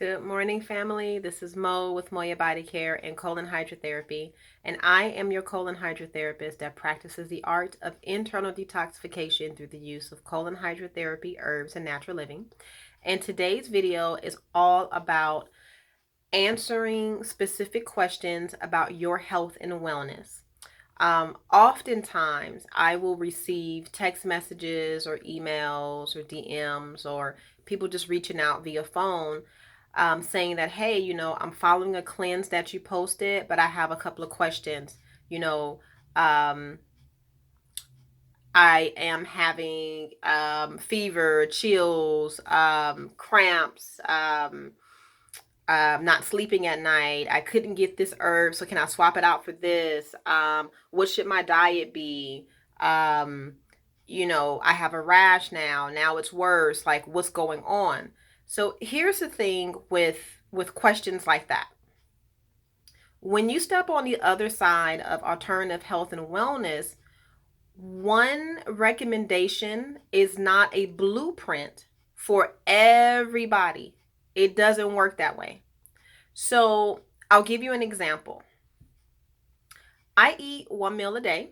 Good morning, family. This is Mo with Moya Body Care and Colon Hydrotherapy, and I am your colon hydrotherapist that practices the art of internal detoxification through the use of colon hydrotherapy, herbs, and natural living. And today's video is all about answering specific questions about your health and wellness. Oftentimes, I will receive text messages or emails or DMs or people just reaching out via phone saying that, hey, I'm following a cleanse that you posted, but I have a couple of questions. You know, um, I am having fever, chills, cramps, not sleeping at night. I couldn't get this herb, so can I swap it out for this? What should my diet be? Um, I have a rash now. Now it's worse. Like, what's going on? So here's the thing with questions like that. When you step on the other side of alternative health and wellness, one recommendation is not a blueprint for everybody. It doesn't work that way. So I'll give you an example. I eat one meal a day,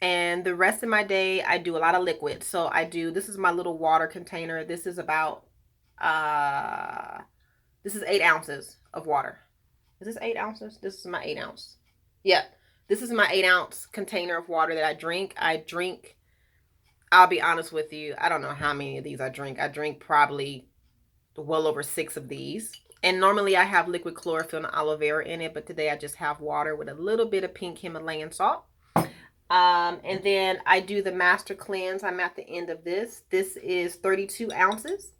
and the rest of my day I do a lot of liquid. So this is my little water container. Uh this is 8 ounces of water. Is this 8 ounces? This is my 8 ounce. Yeah. This is my 8 ounce container of water that I drink, I'll be honest with you, I don't know how many of these I drink. I drink probably well over 6 of these. And normally I have liquid chlorophyll and aloe vera in it, but today I just have water with a little bit of pink Himalayan salt. And then I do the master cleanse. I'm at the end of this. This is 32 ounces.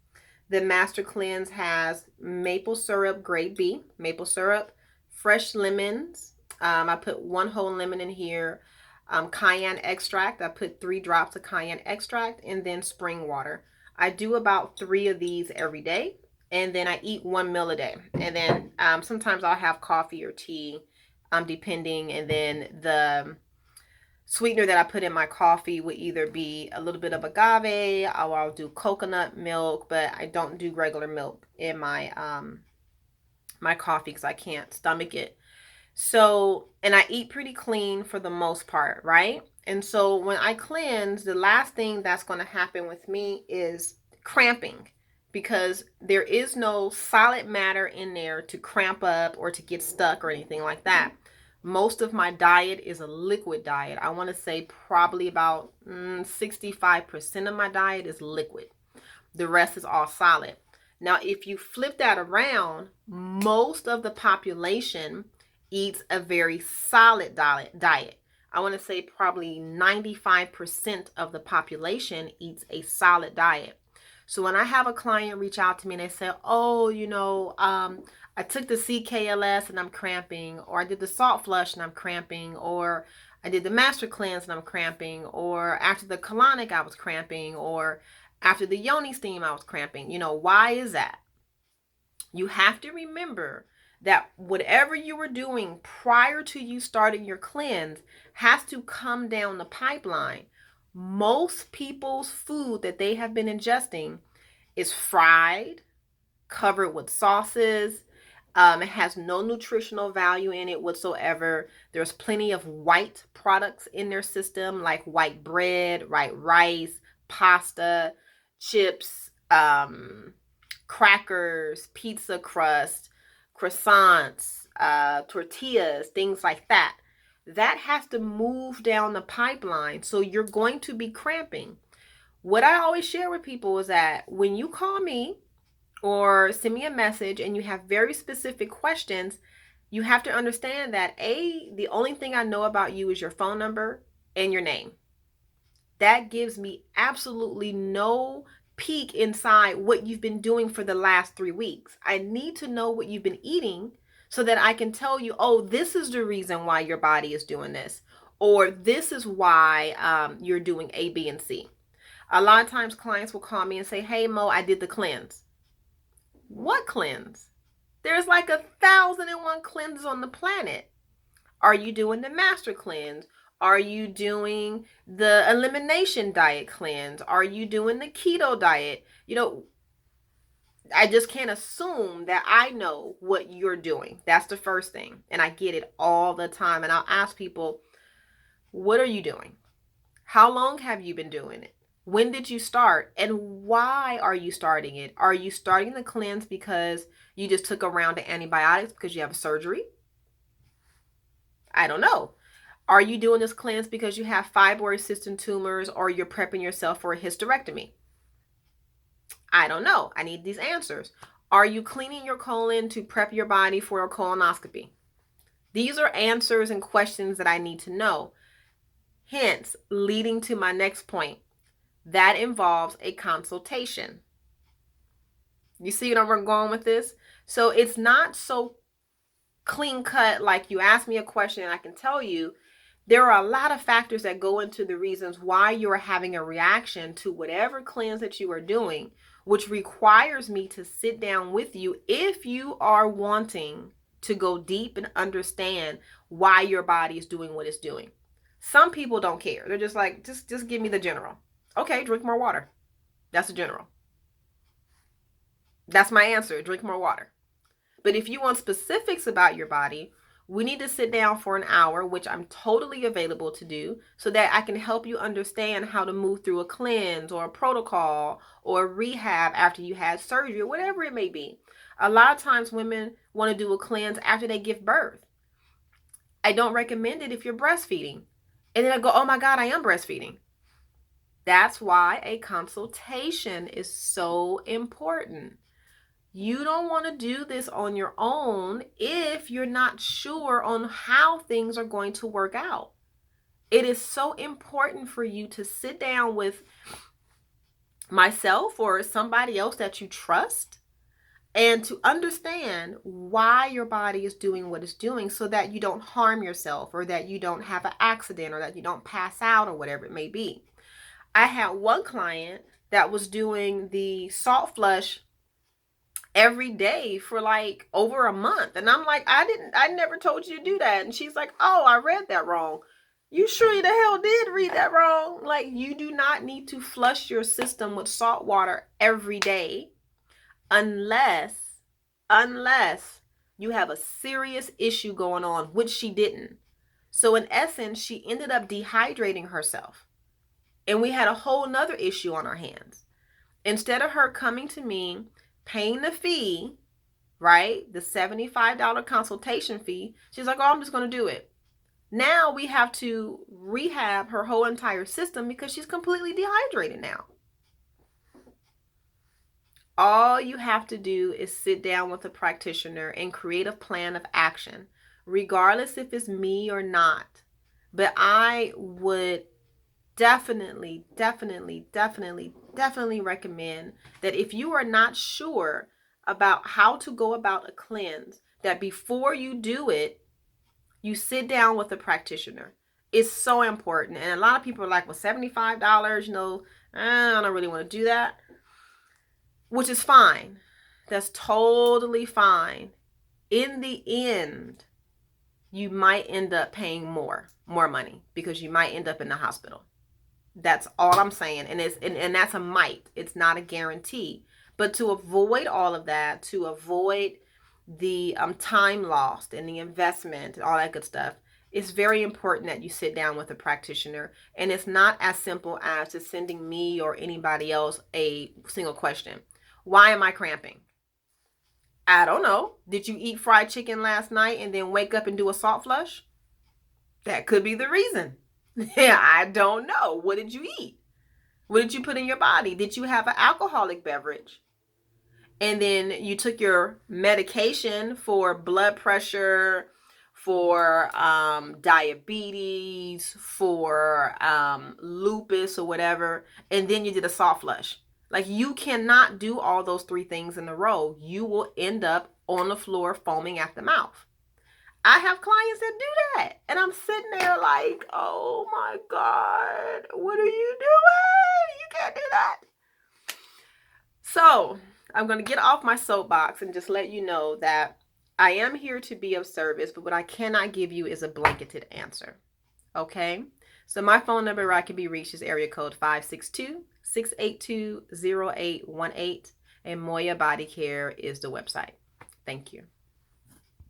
The master cleanse has maple syrup, grade B, maple syrup, fresh lemons. I put one whole lemon in here. Cayenne extract. I put 3 drops of cayenne extract, and then spring water. I do about 3 of these every day, and then I eat one meal a day. And then sometimes I'll have coffee or tea, depending. And then the sweetener that I put in my coffee would either be a little bit of agave, or I'll do coconut milk, but I don't do regular milk in my coffee because I can't stomach it. So, and I eat pretty clean for the most part, right? And so when I cleanse, the last thing that's going to happen with me is cramping, because there is no solid matter in there to cramp up or to get stuck or anything like that. Most of my diet is a liquid diet. I want to say probably about 65% of my diet is liquid. The rest is all solid. Now, if you flip that around, most of the population eats a very solid diet. I want to say probably 95% of the population eats a solid diet. So when I have a client reach out to me and they say, oh, I took the CKLS and I'm cramping, or I did the salt flush and I'm cramping, or I did the master cleanse and I'm cramping, or after the colonic I was cramping, or after the yoni steam I was cramping. Why is that? You have to remember that whatever you were doing prior to you starting your cleanse has to come down the pipeline. Most people's food that they have been ingesting is fried, covered with sauces. It has no nutritional value in it whatsoever. There's plenty of white products in their system, like white bread, white rice, pasta, chips, crackers, pizza crust, croissants, tortillas, things like that. That has to move down the pipeline. So you're going to be cramping. What I always share with people is that when you call me or send me a message and you have very specific questions, you have to understand that the only thing I know about you is your phone number and your name. That gives me absolutely no peek inside what you've been doing for the last 3 weeks. I need to know what you've been eating so that I can tell you, oh, this is the reason why your body is doing this, or this is why you're doing A, B, and C. A lot of times clients will call me and say, hey, Mo, I did the cleanse. What cleanse? There's like 1,001 cleanses on the planet. Are you doing the master cleanse? Are you doing the elimination diet cleanse? Are you doing the keto diet? I just can't assume that I know what you're doing. That's the first thing. And I get it all the time. And I'll ask people, what are you doing? How long have you been doing it? When did you start? And why are you starting it? Are you starting the cleanse because you just took a round of antibiotics because you have a surgery? I don't know. Are you doing this cleanse because you have fibroid system tumors or you're prepping yourself for a hysterectomy? I don't know. I need these answers. Are you cleaning your colon to prep your body for a colonoscopy? These are answers and questions that I need to know. Hence, leading to my next point. That involves a consultation. You see what I'm going with this? So it's not so clean cut like you ask me a question and I can tell you. There are a lot of factors that go into the reasons why you're having a reaction to whatever cleanse that you are doing, which requires me to sit down with you if you are wanting to go deep and understand why your body is doing what it's doing. Some people don't care. They're just like, just give me the general. Okay, drink more water. That's the general. That's my answer. Drink more water. But if you want specifics about your body, we need to sit down for an hour, which I'm totally available to do, so that I can help you understand how to move through a cleanse or a protocol or a rehab after you had surgery or whatever it may be. A lot of times women want to do a cleanse after they give birth. I don't recommend it if you're breastfeeding. And then I go, oh my God, I am breastfeeding. That's why a consultation is so important. You don't want to do this on your own if you're not sure on how things are going to work out. It is so important for you to sit down with myself or somebody else that you trust and to understand why your body is doing what it's doing so that you don't harm yourself or that you don't have an accident or that you don't pass out or whatever it may be. I had one client that was doing the salt flush every day for like over a month. And I'm like, I never told you to do that. And she's like, oh, I read that wrong. You sure the hell did read that wrong. Like, you do not need to flush your system with salt water every day unless you have a serious issue going on, which she didn't. So in essence, she ended up dehydrating herself. And we had a whole nother issue on our hands. Instead of her coming to me, paying the fee, right? The $75 consultation fee. She's like, oh, I'm just going to do it. Now we have to rehab her whole entire system because she's completely dehydrated now. All you have to do is sit down with a practitioner and create a plan of action, regardless if it's me or not. But I would definitely recommend that if you are not sure about how to go about a cleanse, that before you do it, you sit down with a practitioner. It's so important. And a lot of people are like, well, $75, I don't really want to do that, which is fine. That's totally fine. In the end, you might end up paying more money because you might end up in the hospital. That's all I'm saying. And that's a might. It's not a guarantee. But to avoid all of that, to avoid the time lost and the investment and all that good stuff, it's very important that you sit down with a practitioner. And it's not as simple as just sending me or anybody else a single question. Why am I cramping? I don't know. Did you eat fried chicken last night and then wake up and do a salt flush? That could be the reason. Yeah, I don't know. What did you eat? What did you put in your body? Did you have an alcoholic beverage? And then you took your medication for blood pressure, for diabetes, for lupus or whatever, and then you did a salt flush. Like, you cannot do all those three things in a row. You will end up on the floor foaming at the mouth. I have clients that do that. And I'm sitting there like, oh my God, what are you doing? You can't do that. So I'm going to get off my soapbox and just let you know that I am here to be of service, but what I cannot give you is a blanketed answer. Okay? So my phone number where I can be reached is area code 562-682-0818. and Moya Body Care is the website. Thank you.